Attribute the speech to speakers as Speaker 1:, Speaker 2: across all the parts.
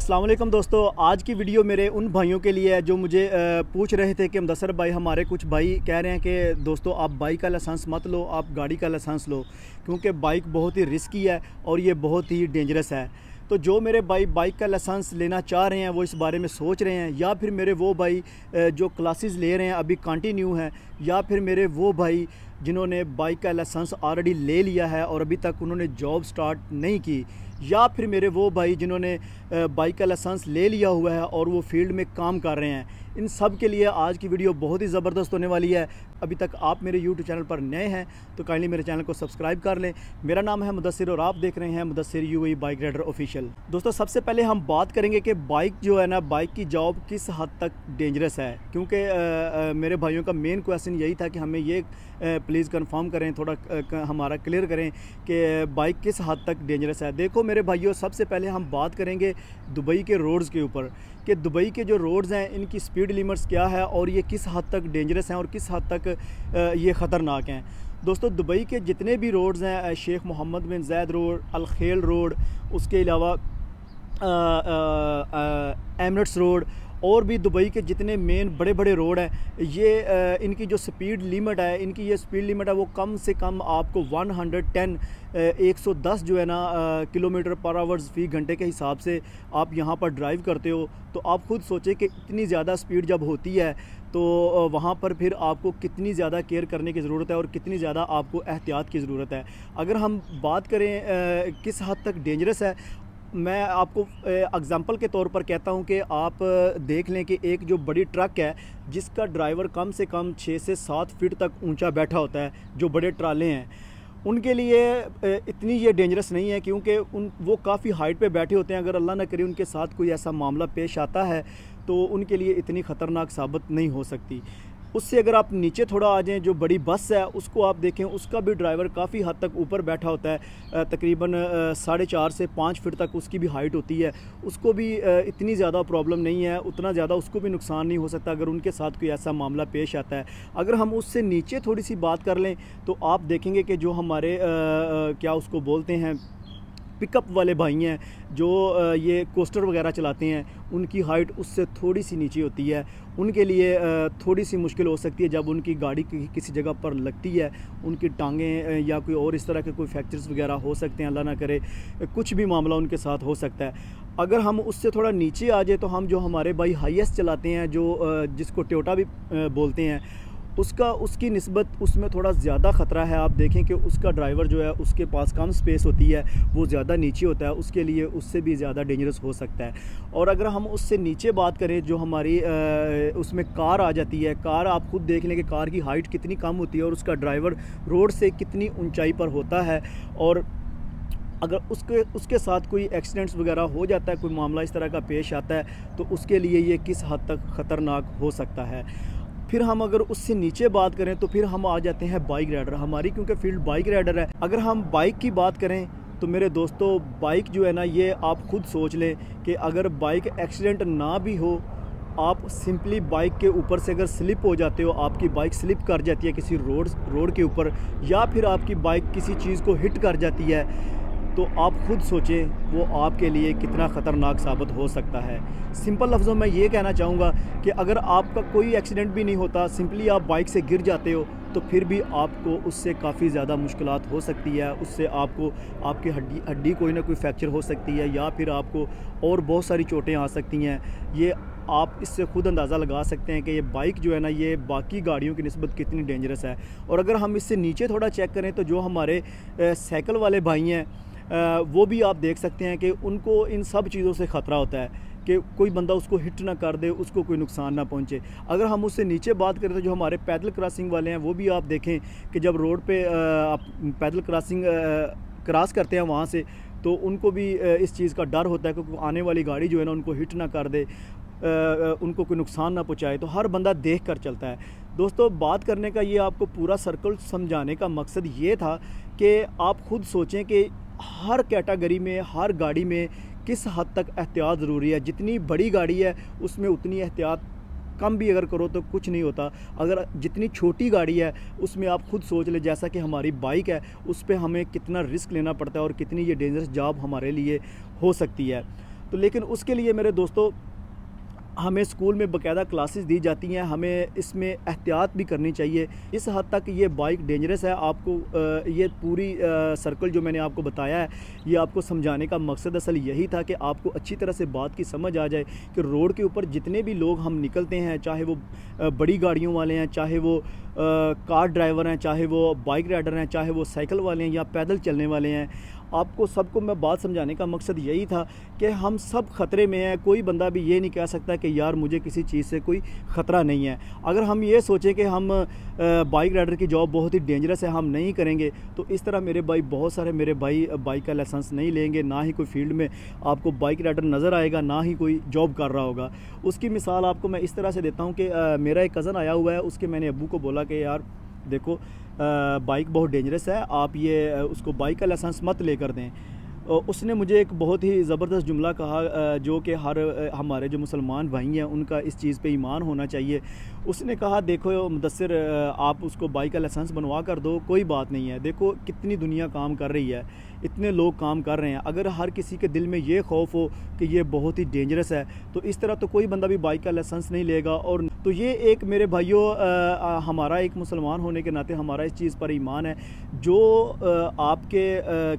Speaker 1: अस्सलाम वालेकुम दोस्तों, आज की वीडियो मेरे उन भाइयों के लिए है जो मुझे पूछ रहे थे कि मुदस्सर भाई, हमारे कुछ भाई कह रहे हैं कि दोस्तों आप बाइक का लाइसेंस मत लो, आप गाड़ी का लाइसेंस लो, क्योंकि बाइक बहुत ही रिस्की है और ये बहुत ही डेंजरस है। तो जो मेरे भाई बाइक का लाइसेंस लेना चाह रहे हैं, वो इस बारे में सोच रहे हैं, या फिर मेरे वो भाई जो क्लासेस ले रहे हैं अभी कंटिन्यू हैं, या फिर मेरे वो भाई जिन्होंने बाइक का लाइसेंस ऑलरेडी ले लिया है और अभी तक उन्होंने जॉब स्टार्ट नहीं की, या फिर मेरे वो भाई जिन्होंने बाइक का लाइसेंस ले लिया हुआ है और वो फील्ड में काम कर रहे हैं, इन सब के लिए आज की वीडियो बहुत ही ज़बरदस्त होने वाली है। अभी तक आप मेरे YouTube चैनल पर नए हैं तो काइंडली मेरे चैनल को सब्सक्राइब कर लें। मेरा नाम है मुदस्सिर और आप देख रहे हैं Mudassir UAE bike rider official. दोस्तों, सबसे पहले हम बात करेंगे कि बाइक जो है ना, बाइक की जॉब किस हद तक डेंजरस है, क्योंकि मेरे भाइयों का मेन क्वेश्चन यही था कि हमें ये प्लीज़ कंफर्म करें, थोड़ा हमारा क्लियर करें कि बाइक किस हद तक डेंजरस है। देखो मेरे भाइयों, सबसे पहले हम बात करेंगे दुबई के रोड्स के ऊपर कि दुबई के जो रोड्स हैं इनकी स्पीड लिमिट्स क्या है और ये किस हद तक डेंजरस हैं और किस हद तक ये ख़तरनाक हैं। दोस्तों, दुबई के जितने भी रोड्स हैं, शेख मोहम्मद बिन ज़ायद रोड, अल खेल रोड, उसके अलावा एमिरेट्स रोड, और भी दुबई के जितने मेन बड़े बड़े रोड हैं, ये इनकी जो स्पीड लिमिट है, इनकी ये स्पीड लिमिट है वो कम से कम आपको 110 जो है ना किलोमीटर पर आवर्स फ़ी घंटे के हिसाब से आप यहाँ पर ड्राइव करते हो। तो आप खुद सोचें कि इतनी ज़्यादा स्पीड जब होती है तो वहाँ पर फिर आपको कितनी ज़्यादा केयर करने की ज़रूरत है और कितनी ज़्यादा आपको एहतियात की ज़रूरत है। अगर हम बात करें किस हद तक डेंजरस है, मैं आपको एग्ज़ाम्पल के तौर पर कहता हूं कि आप देख लें कि एक जो बड़ी ट्रक है जिसका ड्राइवर कम से कम 6 से 7 फीट तक ऊंचा बैठा होता है, जो बड़े ट्राले हैं उनके लिए इतनी ये डेंजरस नहीं है, क्योंकि वो काफ़ी हाइट पे बैठे होते हैं। अगर अल्लाह ना करे उनके साथ कोई ऐसा मामला पेश आता है तो उनके लिए इतनी ख़तरनाक साबित नहीं हो सकती। उससे अगर आप नीचे थोड़ा आ जाएं, जो बड़ी बस है उसको आप देखें, उसका भी ड्राइवर काफ़ी हद तक ऊपर बैठा होता है, तकरीबन 4.5 से 5 फीट तक उसकी भी हाइट होती है। उसको भी इतनी ज़्यादा प्रॉब्लम नहीं है, उतना ज़्यादा उसको भी नुकसान नहीं हो सकता अगर उनके साथ कोई ऐसा मामला पेश आता है। अगर हम उससे नीचे थोड़ी सी बात कर लें तो आप देखेंगे कि जो हमारे क्या उसको बोलते हैं, पिकअप वाले भाई हैं जो ये कोस्टर वगैरह चलाते हैं, उनकी हाइट उससे थोड़ी सी नीचे होती है। उनके लिए थोड़ी सी मुश्किल हो सकती है जब उनकी गाड़ी किसी जगह पर लगती है, उनकी टांगें या कोई और इस तरह के कोई फ्रैक्चर्स वगैरह हो सकते हैं, अल्लाह ना करे कुछ भी मामला उनके साथ हो सकता है। अगर हम उससे थोड़ा नीचे आ जाए तो हम जो हमारे भाई हाईएस्ट चलाते हैं, जो जिसको टोयोटा भी बोलते हैं, उसकी निस्बत उसमें थोड़ा ज़्यादा ख़तरा है। आप देखें कि उसका ड्राइवर जो है उसके पास कम स्पेस होती है, वो ज़्यादा नीचे होता है, उसके लिए उससे भी ज़्यादा डेंजरस हो सकता है। और अगर हम उससे नीचे बात करें, जो हमारी उसमें कार आ जाती है, कार आप खुद देख लें कि कार की हाइट कितनी कम होती है और उसका ड्राइवर रोड से कितनी ऊंचाई पर होता है, और अगर उसके साथ कोई एक्सीडेंट्स वगैरह हो जाता है, कोई मामला इस तरह का पेश आता है, तो उसके लिए ये किस हद तक ख़तरनाक हो सकता है। फिर हम अगर उससे नीचे बात करें तो फिर हम आ जाते हैं बाइक राइडर, हमारी क्योंकि फील्ड बाइक राइडर है। अगर हम बाइक की बात करें तो मेरे दोस्तों, बाइक जो है ना, ये आप खुद सोच लें कि अगर बाइक एक्सीडेंट ना भी हो, आप सिंपली बाइक के ऊपर से अगर स्लिप हो जाते हो, आपकी बाइक स्लिप कर जाती है किसी रोड के ऊपर, या फिर आपकी बाइक किसी चीज़ को हिट कर जाती है, तो आप खुद सोचें वो आपके लिए कितना ख़तरनाक साबित हो सकता है। सिंपल लफ्ज़ों में ये कहना चाहूँगा कि अगर आपका कोई एक्सीडेंट भी नहीं होता, सिंपली आप बाइक से गिर जाते हो, तो फिर भी आपको उससे काफ़ी ज़्यादा मुश्किलात हो सकती है। उससे आपको आपकी हड्डी कोई ना कोई फ्रैक्चर हो सकती है, या फिर आपको और बहुत सारी चोटें आ सकती हैं। ये आप इससे खुद अंदाज़ा लगा सकते हैं कि ये बाइक जो है ना, ये बाकी गाड़ियों की निस्बत कितनी डेंजरस है। और अगर हम इससे नीचे थोड़ा चेक करें तो जो हमारे साइकिल वाले भाई हैं, वो भी आप देख सकते हैं कि उनको इन सब चीज़ों से ख़तरा होता है कि कोई बंदा उसको हिट ना कर दे, उसको कोई नुकसान ना पहुंचे। अगर हम उससे नीचे बात करें तो जो हमारे पैदल क्रॉसिंग वाले हैं, वो भी आप देखें कि जब रोड पे आप पैदल क्रॉसिंग क्रॉस करते हैं वहाँ से, तो उनको भी इस चीज़ का डर होता है कि आने वाली गाड़ी जो है ना उनको हिट ना कर दे, उनको कोई नुकसान ना पहुँचाए। तो हर बंदा देख कर चलता है। दोस्तों, बात करने का ये आपको पूरा सर्कल समझाने का मकसद ये था कि आप खुद सोचें कि हर कैटेगरी में, हर गाड़ी में किस हद तक एहतियात ज़रूरी है। जितनी बड़ी गाड़ी है उसमें उतनी एहतियात कम भी अगर करो तो कुछ नहीं होता। अगर जितनी छोटी गाड़ी है उसमें आप खुद सोच ले, जैसा कि हमारी बाइक है, उस पर हमें कितना रिस्क लेना पड़ता है और कितनी ये डेंजरस जॉब हमारे लिए हो सकती है। तो लेकिन उसके लिए मेरे दोस्तों हमें स्कूल में बाकायदा क्लासेस दी जाती हैं, हमें इसमें एहतियात भी करनी चाहिए। इस हद तक ये बाइक डेंजरस है। आपको ये पूरी सर्कल जो मैंने आपको बताया है, ये आपको समझाने का मकसद असल यही था कि आपको अच्छी तरह से बात की समझ आ जाए कि रोड के ऊपर जितने भी लोग हम निकलते हैं, चाहे वो बड़ी गाड़ियों वाले हैं, चाहे वो कार ड्राइवर हैं, चाहे वो बाइक राइडर हैं, चाहे वो साइकिल वाले हैं या पैदल चलने वाले हैं, आपको सबको मैं बात समझाने का मकसद यही था कि हम सब ख़तरे में हैं। कोई बंदा भी ये नहीं कह सकता कि यार मुझे किसी चीज़ से कोई ख़तरा नहीं है। अगर हम ये सोचें कि हम बाइक राइडर की जॉब बहुत ही डेंजरस है, हम नहीं करेंगे, तो इस तरह मेरे भाई बहुत सारे मेरे भाई बाइक का लाइसेंस नहीं लेंगे, ना ही कोई फील्ड में आपको बाइक राइडर नज़र आएगा, ना ही कोई जॉब कर रहा होगा। उसकी मिसाल आपको मैं इस तरह से देता हूँ कि मेरा एक कज़न आया हुआ है, उसके मैंने अब्बू को बोला कि यार देखो बाइक बहुत डेंजरस है, आप ये उसको बाइक का लाइसेंस मत लेकर दें। उसने मुझे एक बहुत ही ज़बरदस्त जुमला कहा जो कि हर हमारे जो मुसलमान भाई हैं उनका इस चीज़ पे ईमान होना चाहिए। उसने कहा देखो मुदस्सिर, आप उसको बाइक का लाइसेंस बनवा कर दो, कोई बात नहीं है। देखो कितनी दुनिया काम कर रही है, इतने लोग काम कर रहे हैं। अगर हर किसी के दिल में ये खौफ हो कि ये बहुत ही डेंजरस है, तो इस तरह तो कोई बंदा भी बाइक का लाइसेंस नहीं लेगा। और तो ये एक मेरे भाइयों हमारा एक मुसलमान होने के नाते हमारा इस चीज़ पर ईमान है। जो आपके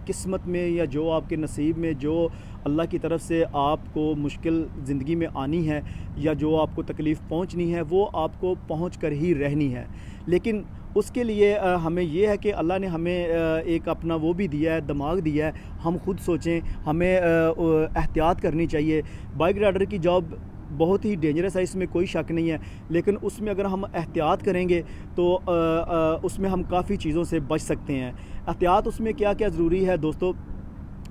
Speaker 1: किस्मत में या जो आपके नसीब में जो अल्लाह की तरफ से आपको मुश्किल ज़िंदगी में आनी है या जो आपको तकलीफ़ पहुंचनी है, वो आपको पहुंच कर ही रहनी है। लेकिन उसके लिए हमें ये है कि अल्लाह ने हमें एक अपना वो भी दिया है, दिमाग दिया है, हम खुद सोचें, हमें एहतियात करनी चाहिए। बाइक राइडर की जॉब बहुत ही डेंजरस है, इसमें कोई शक नहीं है, लेकिन उसमें अगर हम एहतियात करेंगे तो उसमें हम काफ़ी चीज़ों से बच सकते हैं। एहतियात उसमें क्या क्या ज़रूरी है दोस्तों,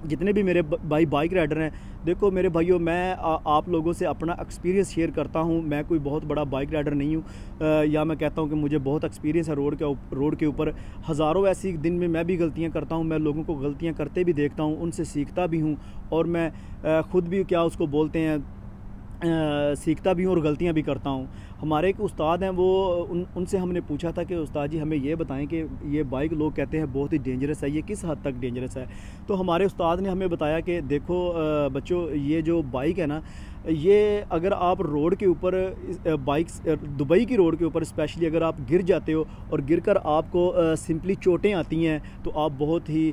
Speaker 1: जितने भी मेरे भाई बाइक राइडर हैं, देखो मेरे भाइयों, मैं आप लोगों से अपना एक्सपीरियंस शेयर करता हूं। मैं कोई बहुत बड़ा बाइक राइडर नहीं हूं, या मैं कहता हूं कि मुझे बहुत एक्सपीरियंस है रोड के ऊपर। हज़ारों ऐसी दिन में मैं भी गलतियां करता हूं, मैं लोगों को गलतियां करते भी देखता हूं, उनसे सीखता भी हूं, और मैं ख़ुद भी क्या उसको बोलते हैं सीखता भी हूँ और गलतियाँ भी करता हूँ। हमारे एक उस्ताद हैं, वो उनसे हमने पूछा था कि उस्ताद जी हमें ये बताएं कि ये बाइक लोग कहते हैं बहुत ही डेंजरस है, ये किस हद तक डेंजरस है। तो हमारे उस्ताद ने हमें बताया कि देखो बच्चों, ये जो बाइक है ना, ये अगर आप रोड के ऊपर बाइक दुबई की रोड के ऊपर स्पेशली अगर आप गिर जाते हो और गिरकर आपको सिंपली चोटें आती हैं, तो आप बहुत ही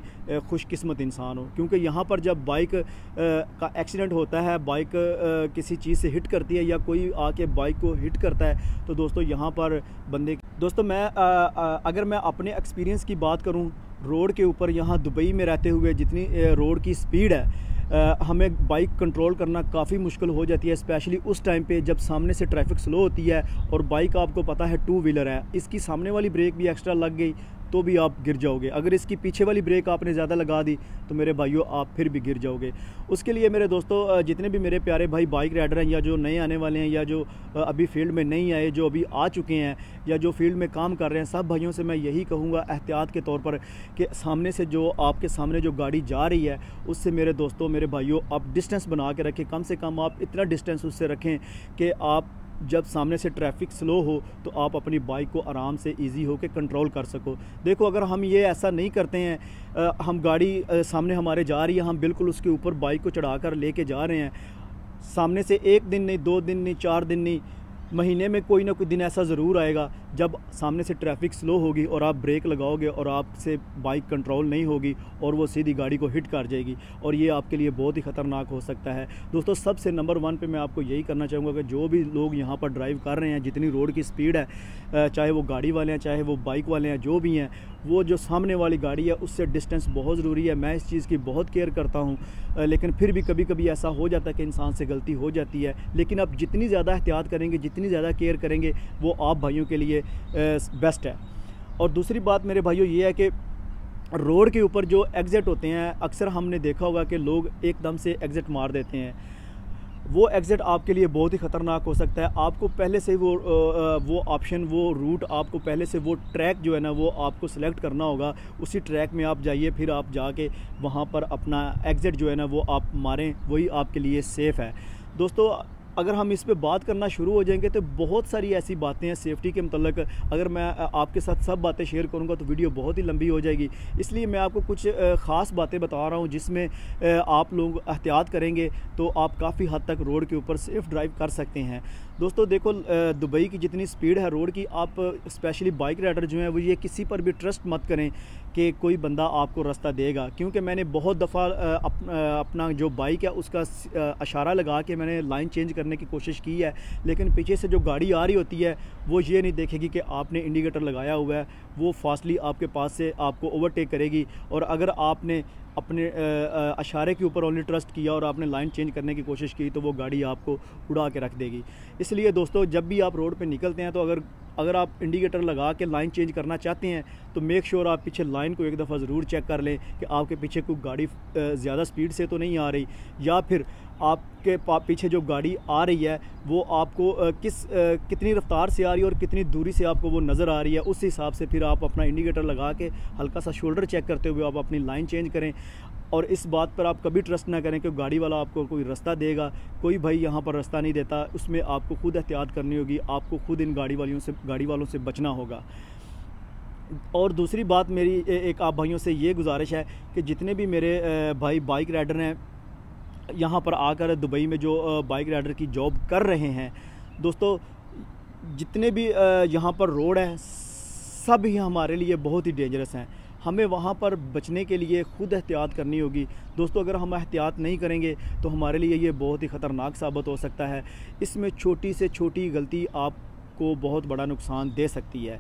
Speaker 1: खुशकिस्मत इंसान हो। क्योंकि यहाँ पर जब बाइक का एक्सीडेंट होता है, बाइक किसी चीज़ से हिट करती है या कोई आके बाइक को हिट करता है, तो दोस्तों यहाँ पर दोस्तों मैं अगर मैं अपने एक्सपीरियंस की बात करूँ रोड के ऊपर, यहाँ दुबई में रहते हुए जितनी रोड की स्पीड है, हमें बाइक कंट्रोल करना काफ़ी मुश्किल हो जाती है, स्पेशली उस टाइम पे जब सामने से ट्रैफिक स्लो होती है और बाइक आपको पता है 2 व्हीलर है, इसकी सामने वाली ब्रेक भी एक्स्ट्रा लग गई तो भी आप गिर जाओगे। अगर इसकी पीछे वाली ब्रेक आपने ज़्यादा लगा दी तो मेरे भाइयों आप फिर भी गिर जाओगे। उसके लिए मेरे दोस्तों, जितने भी मेरे प्यारे भाई बाइक राइडर हैं या जो नए आने वाले हैं या जो अभी फील्ड में नहीं आए, जो अभी आ चुके हैं या जो फील्ड में काम कर रहे हैं, सब भाइयों से मैं यही कहूँगा एहतियात के तौर पर कि सामने से जो आपके सामने जो गाड़ी जा रही है, उससे मेरे दोस्तों मेरे भाइयों आप डिस्टेंस बना के रखें। कम से कम आप इतना डिस्टेंस उससे रखें कि आप जब सामने से ट्रैफिक स्लो हो तो आप अपनी बाइक को आराम से इजी हो के कंट्रोल कर सको। देखो अगर हम ये ऐसा नहीं करते हैं, हम गाड़ी सामने हमारे जा रही है, हम बिल्कुल उसके ऊपर बाइक को चढ़ा कर लेके जा रहे हैं, सामने से 1 दिन नहीं, 2 दिन नहीं, 4 दिन नहीं, महीने में कोई ना कोई दिन ऐसा ज़रूर आएगा जब सामने से ट्रैफिक स्लो होगी और आप ब्रेक लगाओगे और आपसे बाइक कंट्रोल नहीं होगी और वो सीधी गाड़ी को हिट कर जाएगी, और ये आपके लिए बहुत ही ख़तरनाक हो सकता है। दोस्तों सबसे नंबर 1 पे मैं आपको यही करना चाहूँगा कि जो भी लोग यहाँ पर ड्राइव कर रहे हैं, जितनी रोड की स्पीड है, चाहे वो गाड़ी वाले हैं चाहे वो बाइक वाले हैं, जो भी हैं, वो जो सामने वाली गाड़ी है उससे डिस्टेंस बहुत ज़रूरी है। मैं इस चीज़ की बहुत केयर करता हूँ, लेकिन फिर भी कभी कभी ऐसा हो जाता है कि इंसान से गलती हो जाती है। लेकिन आप जितनी ज़्यादा एहतियात करेंगे, जितनी ज़्यादा केयर करेंगे, वो आप भाइयों के लिए बेस्ट है। और दूसरी बात मेरे भाइयों ये है कि रोड के ऊपर जो एग्ज़िट होते हैं, अक्सर हमने देखा होगा कि लोग एकदम से एग्ज़िट मार देते हैं। वो एग्ज़िट आपके लिए बहुत ही ख़तरनाक हो सकता है। आपको पहले से वो ऑप्शन, वो रूट, आपको पहले से वो ट्रैक जो है ना, वो आपको सेलेक्ट करना होगा। उसी ट्रैक में आप जाइए, फिर आप जाके वहाँ पर अपना एग्ज़िट जो है ना वो आप मारें, वही आपके लिए सेफ़ है। दोस्तों अगर हम इस पे बात करना शुरू हो जाएंगे तो बहुत सारी ऐसी बातें हैं सेफ़्टी के मतलब। अगर मैं आपके साथ सब बातें शेयर करूंगा तो वीडियो बहुत ही लंबी हो जाएगी, इसलिए मैं आपको कुछ ख़ास बातें बता रहा हूं जिसमें आप लोग एहतियात करेंगे तो आप काफ़ी हद तक रोड के ऊपर सेफ़ ड्राइव कर सकते हैं। दोस्तों देखो, दुबई की जितनी स्पीड है रोड की, आप स्पेशली बाइक राइडर जो हैं वो ये किसी पर भी ट्रस्ट मत करें कि कोई बंदा आपको रास्ता देगा, क्योंकि मैंने बहुत दफ़ा अपना जो बाइक है उसका इशारा लगा के मैंने लाइन चेंज करने की कोशिश की है, लेकिन पीछे से जो गाड़ी आ रही होती है वो ये नहीं देखेगी कि आपने इंडिकेटर लगाया हुआ है, वो फास्टली आपके पास से आपको ओवरटेक करेगी। और अगर आपने अपने इशारे के ऊपर ओनली ट्रस्ट किया और आपने लाइन चेंज करने की कोशिश की तो वो गाड़ी आपको उड़ा के रख देगी। इसलिए दोस्तों, जब भी आप रोड पे निकलते हैं तो अगर आप इंडिकेटर लगा के लाइन चेंज करना चाहते हैं तो मेक श्योर आप पीछे लाइन को एक दफ़ा ज़रूर चेक कर लें कि आपके पीछे कोई गाड़ी ज़्यादा स्पीड से तो नहीं आ रही, या फिर आपके पीछे जो गाड़ी आ रही है वो आपको कितनी रफ्तार से आ रही है और कितनी दूरी से आपको वो नज़र आ रही है। उस हिसाब से फिर आप अपना इंडिकेटर लगा के हल्का सा शोल्डर चेक करते हुए आप अपनी लाइन चेंज करें। और इस बात पर आप कभी ट्रस्ट ना करें कि गाड़ी वाला आपको कोई रास्ता देगा, कोई भाई यहाँ पर रास्ता नहीं देता। उसमें आपको खुद एहतियात करनी होगी, आपको खुद इन गाड़ी वालों से बचना होगा। और दूसरी बात मेरी एक आप भाइयों से ये गुजारिश है कि जितने भी मेरे भाई बाइक राइडर हैं यहाँ पर आकर दुबई में जो बाइक राइडर की जॉब कर रहे हैं, दोस्तों जितने भी यहाँ पर रोड हैं सब ही हमारे लिए बहुत ही डेंजरस हैं। हमें वहाँ पर बचने के लिए खुद एहतियात करनी होगी। दोस्तों अगर हम एहतियात नहीं करेंगे तो हमारे लिए ये बहुत ही ख़तरनाक साबित हो सकता है। इसमें छोटी से छोटी गलती आपको बहुत बड़ा नुकसान दे सकती है।